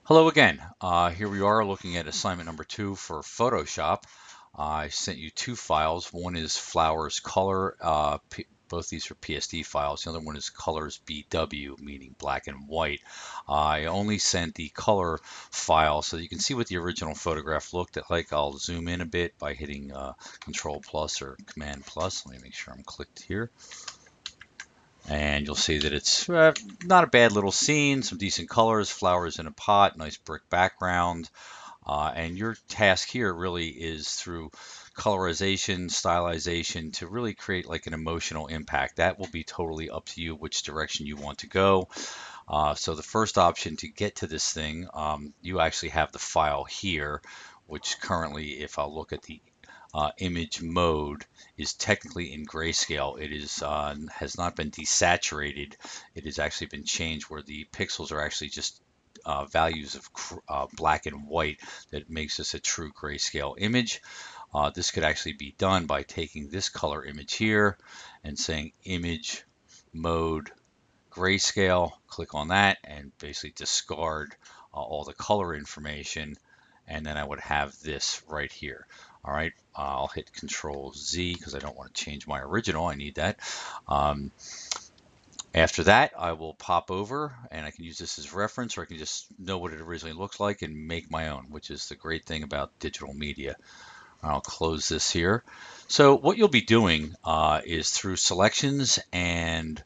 Hello again. Here we are looking at assignment number 2 for Photoshop. I sent you two files. One is flowers color. Both these are PSD files. The other one is colors BW, meaning black and white. I only sent the color file so that you can see what the original photograph looked like. I'll zoom in a bit by hitting Control plus or Command plus. Let me make sure I'm clicked here. And you'll see that it's not a bad little scene, some decent colors, flowers in a pot, nice brick background. And your task here really is through colorization, stylization to really create like an emotional impact. That will be totally up to you which direction you want to go. So the first option to get to this thing, you actually have the file here, which currently, if I'll look at the image mode, is technically in grayscale. It is has not been desaturated. It has actually been changed where the pixels are actually just values of black and white that makes this a true grayscale image. This could actually be done by taking this color image here and saying image mode grayscale, click on that and basically discard all the color information, and then I would have this right here. All right, I'll hit Control Z because I don't want to change my original. I need that. After that, I will pop over and I can use this as reference, or I can just know what it originally looks like and make my own, which is the great thing about digital media. I'll close this here. So what you'll be doing is through selections and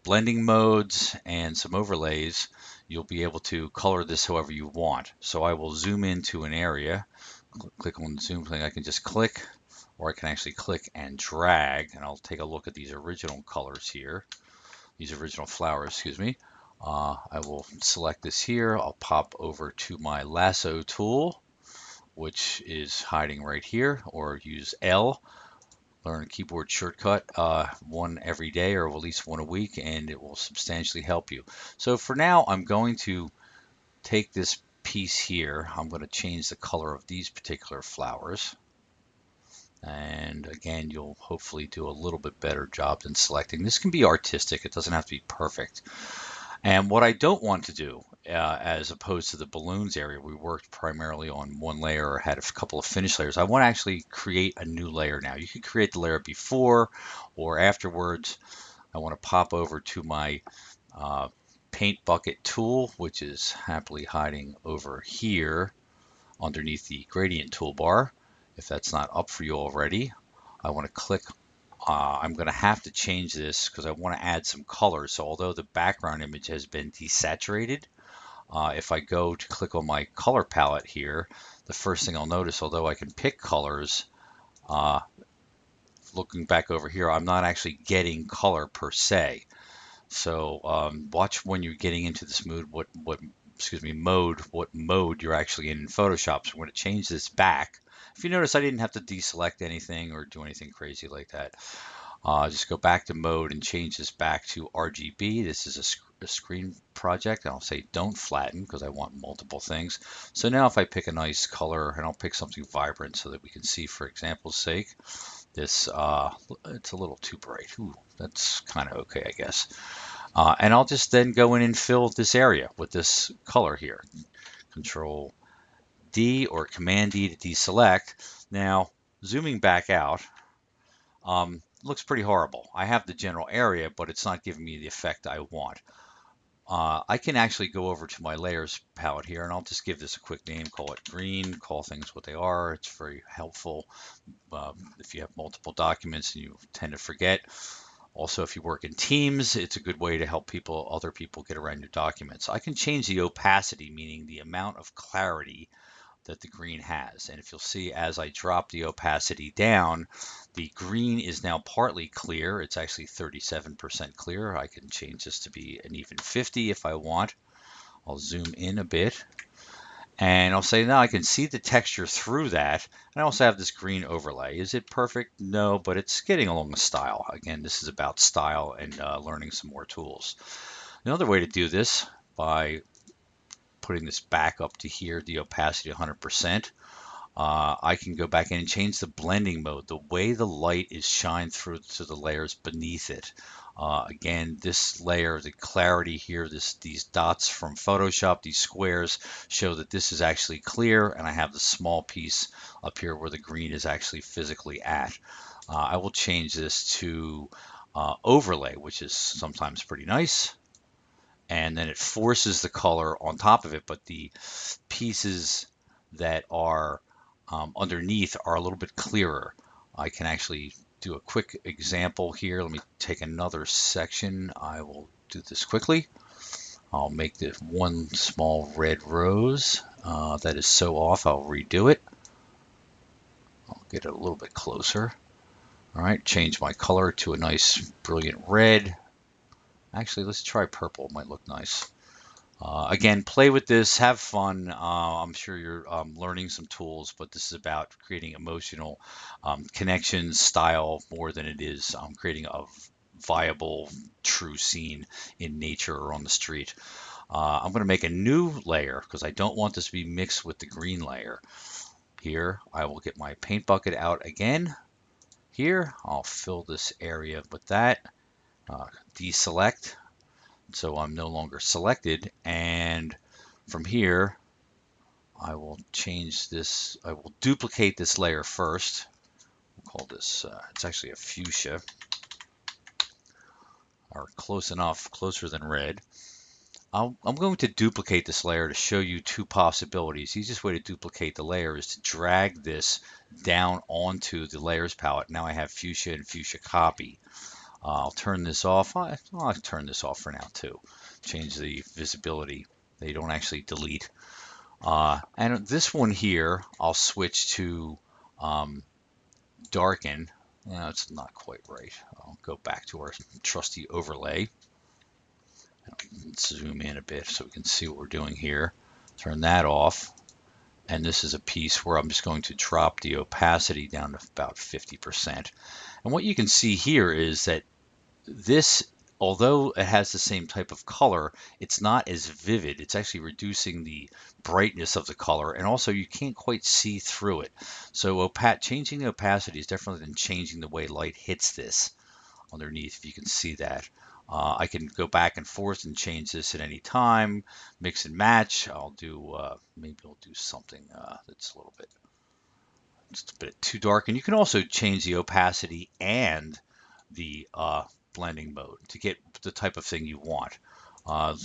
blending modes and some overlays, you'll be able to color this however you want. So I will zoom into an area, click on the zoom thing. I can just click, or I can actually click and drag, and I'll take a look at these original colors here, these original flowers, excuse me. I will select this here. I'll pop over to my lasso tool, which is hiding right here, or use L. Learn a keyboard shortcut, one every day or at least one a week, and it will substantially help you. So for now, I'm going to take this piece here. I'm going to change the color of these particular flowers. And again, you'll hopefully do a little bit better job than selecting. This can be artistic. It doesn't have to be perfect. And what I don't want to do, as opposed to the balloons area, we worked primarily on one layer or had a couple of finished layers. I want to actually create a new layer now. You can create the layer before or afterwards. I want to pop over to my paint bucket tool, which is happily hiding over here underneath the gradient toolbar. If that's not up for you already, I want to click. I'm going to have to change this because I want to add some color. So although the background image has been desaturated, if I go to click on my color palette here, the first thing I'll notice, although I can pick colors, looking back over here, I'm not actually getting color per se. So watch when you're getting into this mode, what mode you're actually in Photoshop. So I'm going to change this back. If you notice, I didn't have to deselect anything or do anything crazy like that. Just go back to mode and change this back to RGB. This is a screen project. I'll say don't flatten because I want multiple things. So now if I pick a nice color, and I'll pick something vibrant so that we can see, for example's sake, this, it's a little too bright. Ooh, that's kind of okay, I guess. And I'll just then go in and fill this area with this color here. Control D or Command D to deselect. Now, zooming back out, looks pretty horrible. I have the general area, but it's not giving me the effect I want. I can actually go over to my layers palette here, and I'll just give this a quick name, call it green, call things what they are. It's very helpful if you have multiple documents and you tend to forget. Also, if you work in teams, it's a good way to help other people get around your documents. I can change the opacity, meaning the amount of clarity that the green has. And if you'll see, as I drop the opacity down, the green is now partly clear. It's actually 37% clear. I can change this to be an even 50 if I want. I'll zoom in a bit. And I'll say now I can see the texture through that. And I also have this green overlay. Is it perfect? No, but it's getting along the style. Again, this is about style and learning some more tools. Another way to do this, by putting this back up to here, the opacity 100%. I can go back in and change the blending mode, the way the light is shined through to the layers beneath it. Again, this layer, the clarity here, these dots from Photoshop, these squares, show that this is actually clear, and I have the small piece up here where the green is actually physically at. I will change this to overlay, which is sometimes pretty nice. And then it forces the color on top of it, but the pieces that are underneath are a little bit clearer. I can actually do a quick example here. Let me take another section. I will do this quickly. I'll make this one small red rose. That is so off, I'll redo it. I'll get it a little bit closer. All right, change my color to a nice brilliant red. Actually, let's try purple. It might look nice. Again, play with this, have fun. I'm sure you're learning some tools, but this is about creating emotional connections, style, more than it is creating a viable, true scene in nature or on the street. I'm going to make a new layer because I don't want this to be mixed with the green layer. Here, I will get my paint bucket out again. Here, I'll fill this area with that. Deselect. So I'm no longer selected, and from here I will change this. I will duplicate this layer first. We'll call this, it's actually a fuchsia, or close enough, closer than red. I'm going to duplicate this layer to show you two possibilities. The easiest way to duplicate the layer is to drag this down onto the layers palette. Now I have fuchsia and fuchsia copy. I'll turn this off. I'll turn this off for now too. Change the visibility. They don't actually delete. And this one here, I'll switch to darken. No, it's not quite right. I'll go back to our trusty overlay. Zoom in a bit so we can see what we're doing here. Turn that off. And this is a piece where I'm just going to drop the opacity down to about 50%. And what you can see here is that this, although it has the same type of color, it's not as vivid. It's actually reducing the brightness of the color, and also you can't quite see through it. So changing the opacity is different than changing the way light hits this underneath, if you can see that. I can go back and forth and change this at any time, mix and match. I'll do, maybe I'll do something that's a little bit, just a bit too dark. And you can also change the opacity and the blending mode to get the type of thing you want.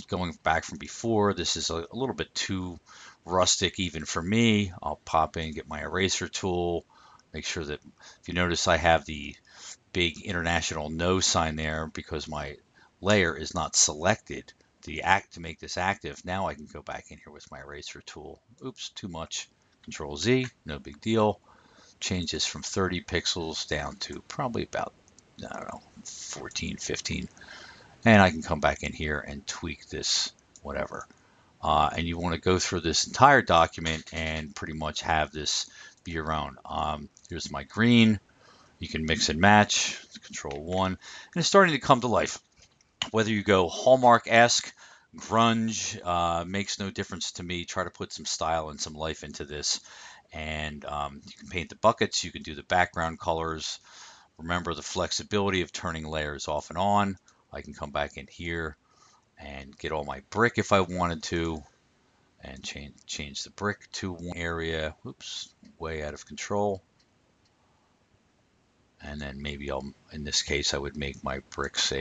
Going back from before, this is a little bit too rustic even for me. I'll pop in, get my eraser tool, make sure that, if you notice, I have the big international no sign there because my layer is not selected. To make this active, now I can go back in here with my eraser tool. Oops, too much. Control Z, no big deal. Change this from 30 pixels down to probably about, I don't know, 14, 15. And I can come back in here and tweak this, whatever. And you want to go through this entire document and pretty much have this be your own. Here's my green. You can mix and match, Control 1, and it's starting to come to life. Whether you go Hallmark-esque, grunge, makes no difference to me. Try to put some style and some life into this. And you can paint the buckets, you can do the background colors. Remember the flexibility of turning layers off and on. I can come back in here and get all my brick if I wanted to, and change the brick to one area. Oops, way out of control. And then maybe in this case, I would make my bricks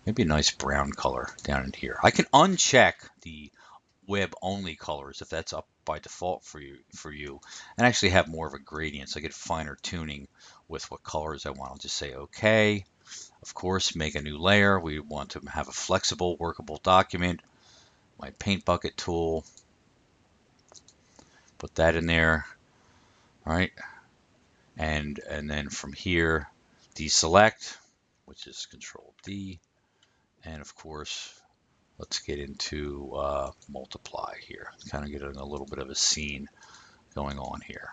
maybe a nice brown color down in here. I can uncheck the web only colors if that's up by default for you, and actually have more of a gradient, so I get finer tuning with what colors I want. I'll just say okay. Of course, make a new layer. We want to have a flexible, workable document. My paint bucket tool, put that in there. All right. And then from here, deselect, which is Control D. And of course, let's get into multiply here. Kind of getting a little bit of a scene going on here.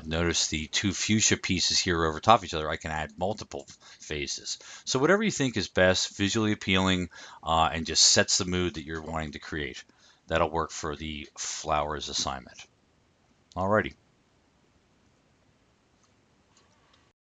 Notice the two fuchsia pieces here over top of each other. I can add multiple phases. So whatever you think is best, visually appealing, and just sets the mood that you're wanting to create. That'll work for the flowers assignment. Alrighty.